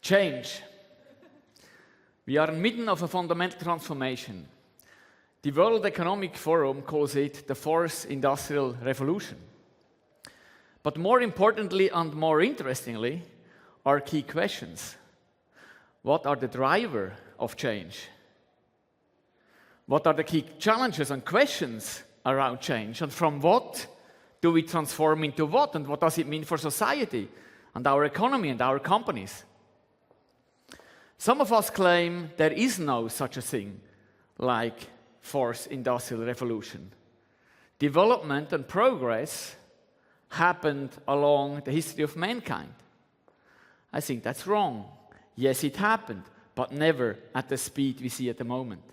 Change. We are in the middle of a fundamental transformation. The World Economic Forum calls it the fourth industrial revolution. But more importantly and more interestingly are key questions. What are the drivers of change? What are the key challenges and questions around change? And from what do we transform into what? And what does it mean for society and our economy and our companies? Some of us claim there is no such a thing like fourth industrial revolution. Development and progress happened along the history of mankind. I think that's wrong. Yes, it happened, but never at the speed we see at the moment.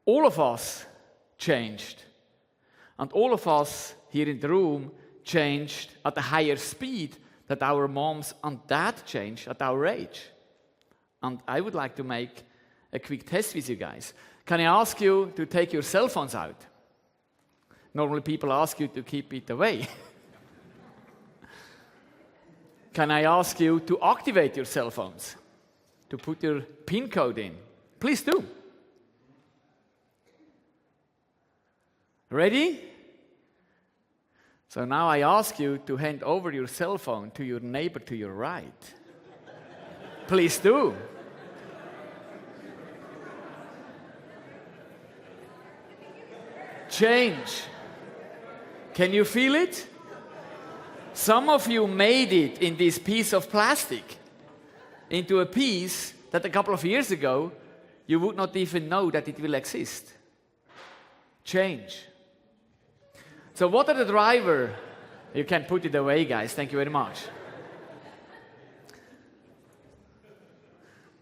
All of us changed, and all of us here in the room changed at a higher speed that our moms and dad changed at our age. And I would like to make a quick test with you guys. Can I ask you to take your cell phones out? Normally people ask you to keep it away. Can I ask you to activate your cell phones? To put your PIN code in? Please do. Ready? So now I ask you to hand over your cell phone to your neighbor to your right. Please do. Change. Can you feel it? Some of you made it in this piece of plastic into a piece that a couple of years ago you would not even know that it will exist. Change. So what are the drivers? You can put it away, guys. Thank you very much.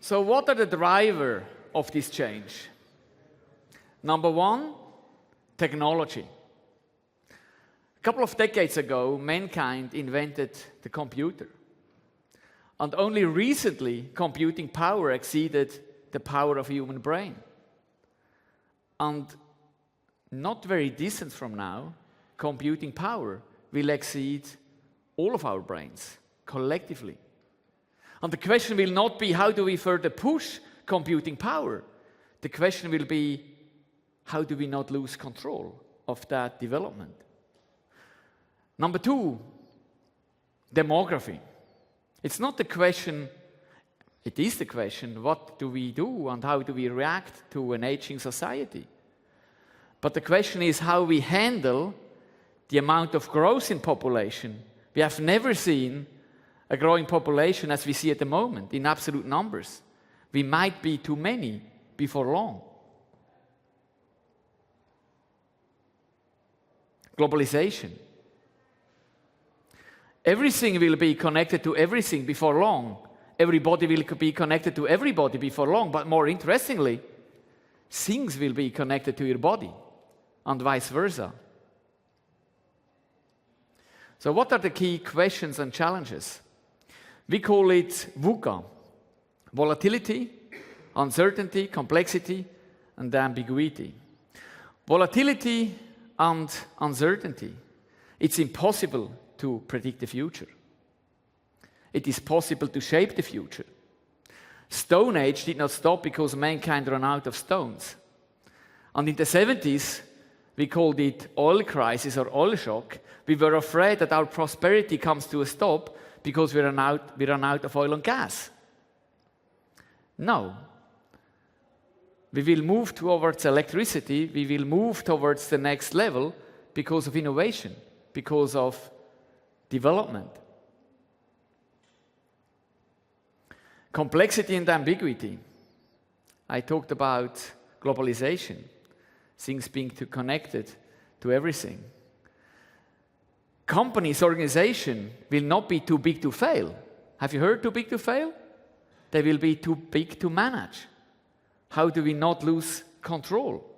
So what are the drivers of this change? Number one, technology. A couple of decades ago, mankind invented the computer. And only recently, computing power exceeded the power of a human brain. And not very distant from now, computing power will exceed all of our brains, collectively. And the question will not be how do we further push computing power? The question will be how do we not lose control of that development? Number two, demography. It's not the question, it is the question, what do we do and how do we react to an aging society? But the question is how we handle the amount of growth in population. We have never seen a growing population as we see at the moment, in absolute numbers. We might be too many before long. Globalization. Everything will be connected to everything before long. Everybody will be connected to everybody before long. But more interestingly, things will be connected to your body and vice versa. So what are the key questions and challenges? We call it VUCA. Volatility, uncertainty, complexity, and ambiguity. Volatility and uncertainty. It's impossible to predict the future. It is possible to shape the future. Stone Age did not stop because mankind ran out of stones. And in the 70s, we called it oil crisis or oil shock. We were afraid that our prosperity comes to a stop because we run out of oil and gas. No. We will move towards electricity. We will move towards the next level because of innovation, because of development. Complexity and ambiguity. I talked about globalization, things being too connected to everything. Companies, organization will not be too big to fail. Have you heard too big to fail? They will be too big to manage. How do we not lose control?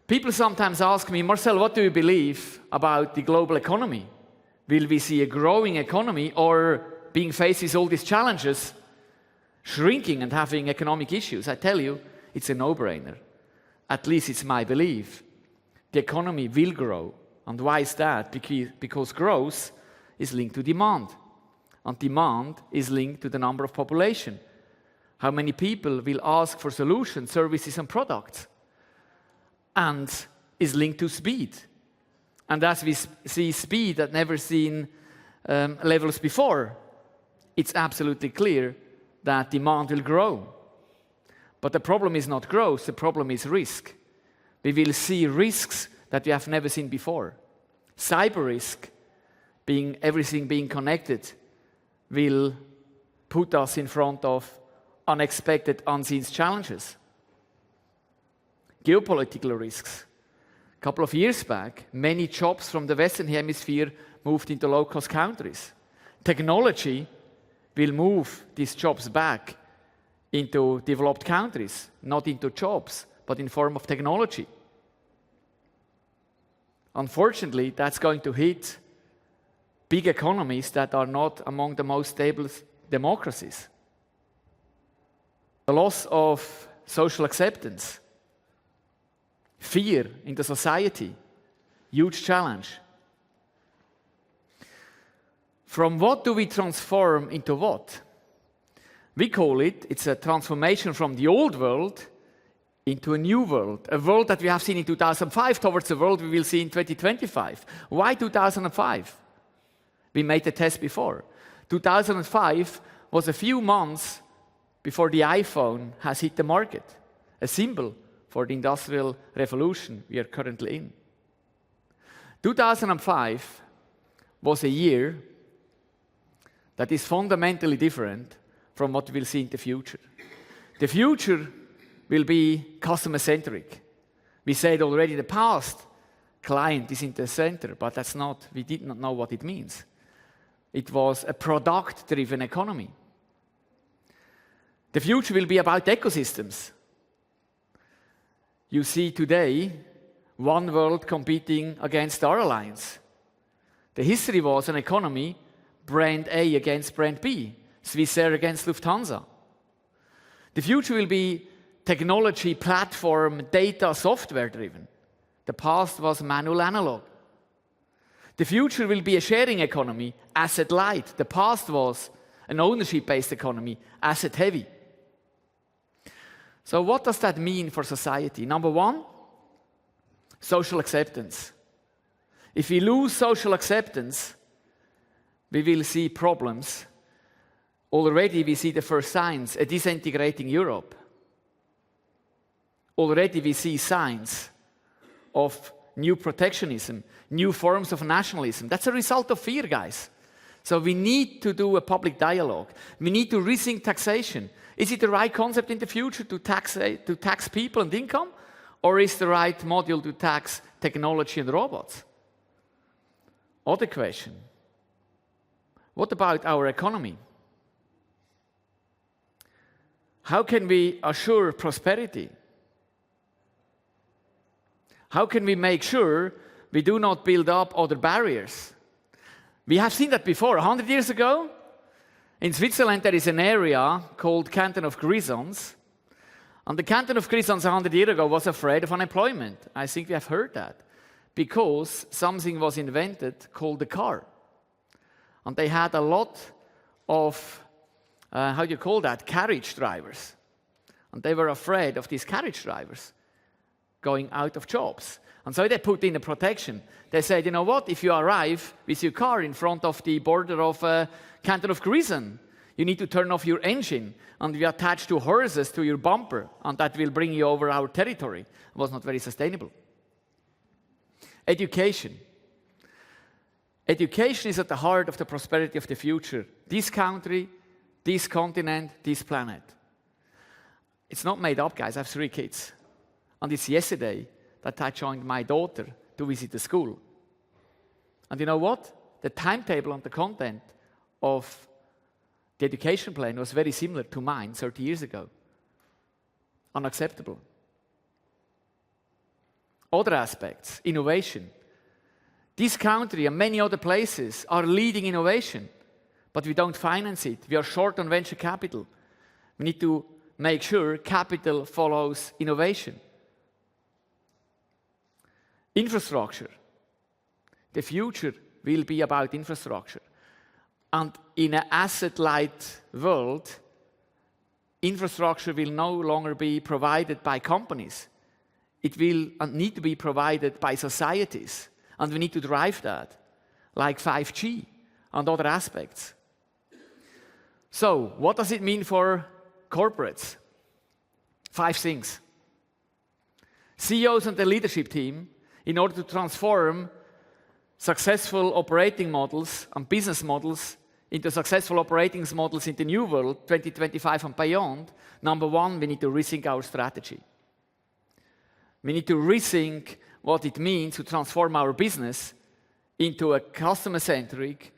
People sometimes ask me, Marcel, what do you believe about the global economy? Will we see a growing economy or being faced with all these challenges, shrinking and having economic issues? I tell you, it's a no-brainer. At least it's my belief. The economy will grow. And why is that? Because growth is linked to demand. And demand is linked to the number of population. How many people will ask for solutions, services, and products? And is linked to speed. And as we see speed at never seen levels before, it's absolutely clear that demand will grow. But the problem is not growth, the problem is risk. We will see risks that we have never seen before. Cyber risk, everything being connected, will put us in front of unexpected, unseen challenges. Geopolitical risks. A couple of years back, many jobs from the Western Hemisphere moved into low-cost countries. Technology will move these jobs back into developed countries, not into jobs, but in form of technology. Unfortunately, that's going to hit big economies that are not among the most stable democracies. The loss of social acceptance, fear in the society, huge challenge. From what do we transform into what? We call it's a transformation from the old world into a new world, a world that we have seen in 2005 towards the world we will see in 2025. Why 2005? We made the test before. 2005 was a few months before the iPhone has hit the market, a symbol for the industrial revolution we are currently in. 2005 was a year that is fundamentally different from what we'll see in the future. The future will be customer-centric. We said already in the past, client is in the center, but we did not know what it means. It was a product-driven economy. The future will be about ecosystems. You see today, one world competing against our alliance. The history was an economy, brand A against brand B, Swissair against Lufthansa. The future will be technology, platform, data, software-driven. The past was manual analog. The future will be a sharing economy, asset-light. The past was an ownership-based economy, asset-heavy. So what does that mean for society? Number one, social acceptance. If we lose social acceptance, we will see problems. Already we see the first signs, a disintegrating Europe. Already we see signs of new protectionism, new forms of nationalism. That's a result of fear, guys. So we need to do a public dialogue. We need to rethink taxation. Is it the right concept in the future to tax people and income? Or is the right module to tax technology and robots? Other question. What about our economy? How can we assure prosperity? How can we make sure we do not build up other barriers? We have seen that before. 100 years ago, in Switzerland, there is an area called Canton of Grisons. And the Canton of Grisons 100 years ago was afraid of unemployment. I think we have heard that. Because something was invented called the car. And they had a lot of, carriage drivers. And they were afraid of these carriage drivers going out of jobs. And so they put in a protection. They said, you know what, if you arrive with your car in front of the border of Canton of Grisons, you need to turn off your engine and we attach two horses to your bumper and that will bring you over our territory. It was not very sustainable. Education. Education is at the heart of the prosperity of the future. This country, this continent, this planet. It's not made up, guys. I have 3 kids. And it's yesterday that I joined my daughter to visit the school. And you know what? The timetable and the content of the education plan was very similar to mine 30 years ago. Unacceptable. Other aspects, innovation. This country and many other places are leading innovation, but we don't finance it. We are short on venture capital. We need to make sure capital follows innovation. Infrastructure. The future will be about infrastructure. And in an asset-light world, infrastructure will no longer be provided by companies. It will need to be provided by societies. And we need to drive that, like 5G and other aspects. So, what does it mean for corporates? 5 things. CEOs and the leadership team, in order to transform successful operating models and business models into successful operating models in the new world, 2025 and beyond, number one, we need to rethink our strategy. We need to rethink what it means to transform our business into a customer-centric,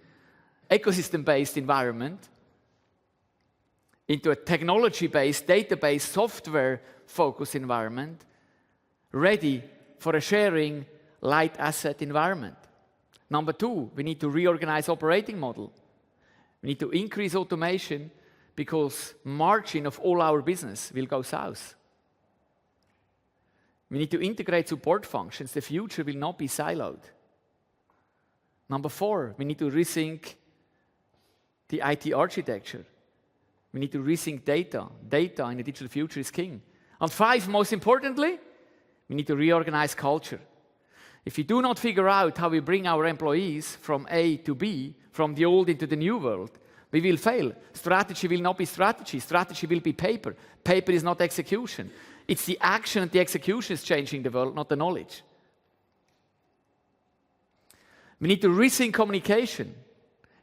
ecosystem-based environment, into a technology-based, database, software-focused environment, ready for a sharing, light asset environment. Number two, we need to reorganize operating model. We need to increase automation because margin of all our business will go south. We need to integrate support functions. The future will not be siloed. Number four, we need to rethink the IT architecture. We need to rethink data. Data in the digital future is king. And 5, most importantly, we need to reorganize culture. If we do not figure out how we bring our employees from A to B, from the old into the new world, we will fail. Strategy will not be strategy. Strategy will be paper. Paper is not execution. It's the action and the execution is changing the world, not the knowledge. We need to rethink communication.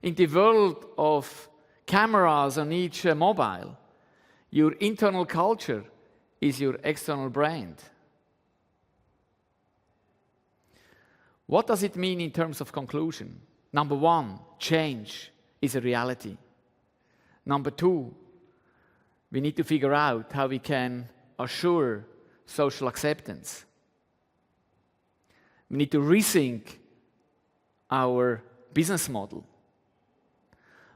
In the world of cameras on each mobile, your internal culture is your external brand. What does it mean in terms of conclusion? Number one, change is a reality. Number two, we need to figure out how we can assure social acceptance. We need to rethink our business model.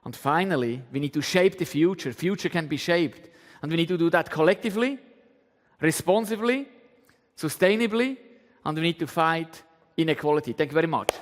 And finally, we need to shape the future. Future can be shaped. And we need to do that collectively, responsibly, sustainably, and we need to fight inequality. Thank you very much.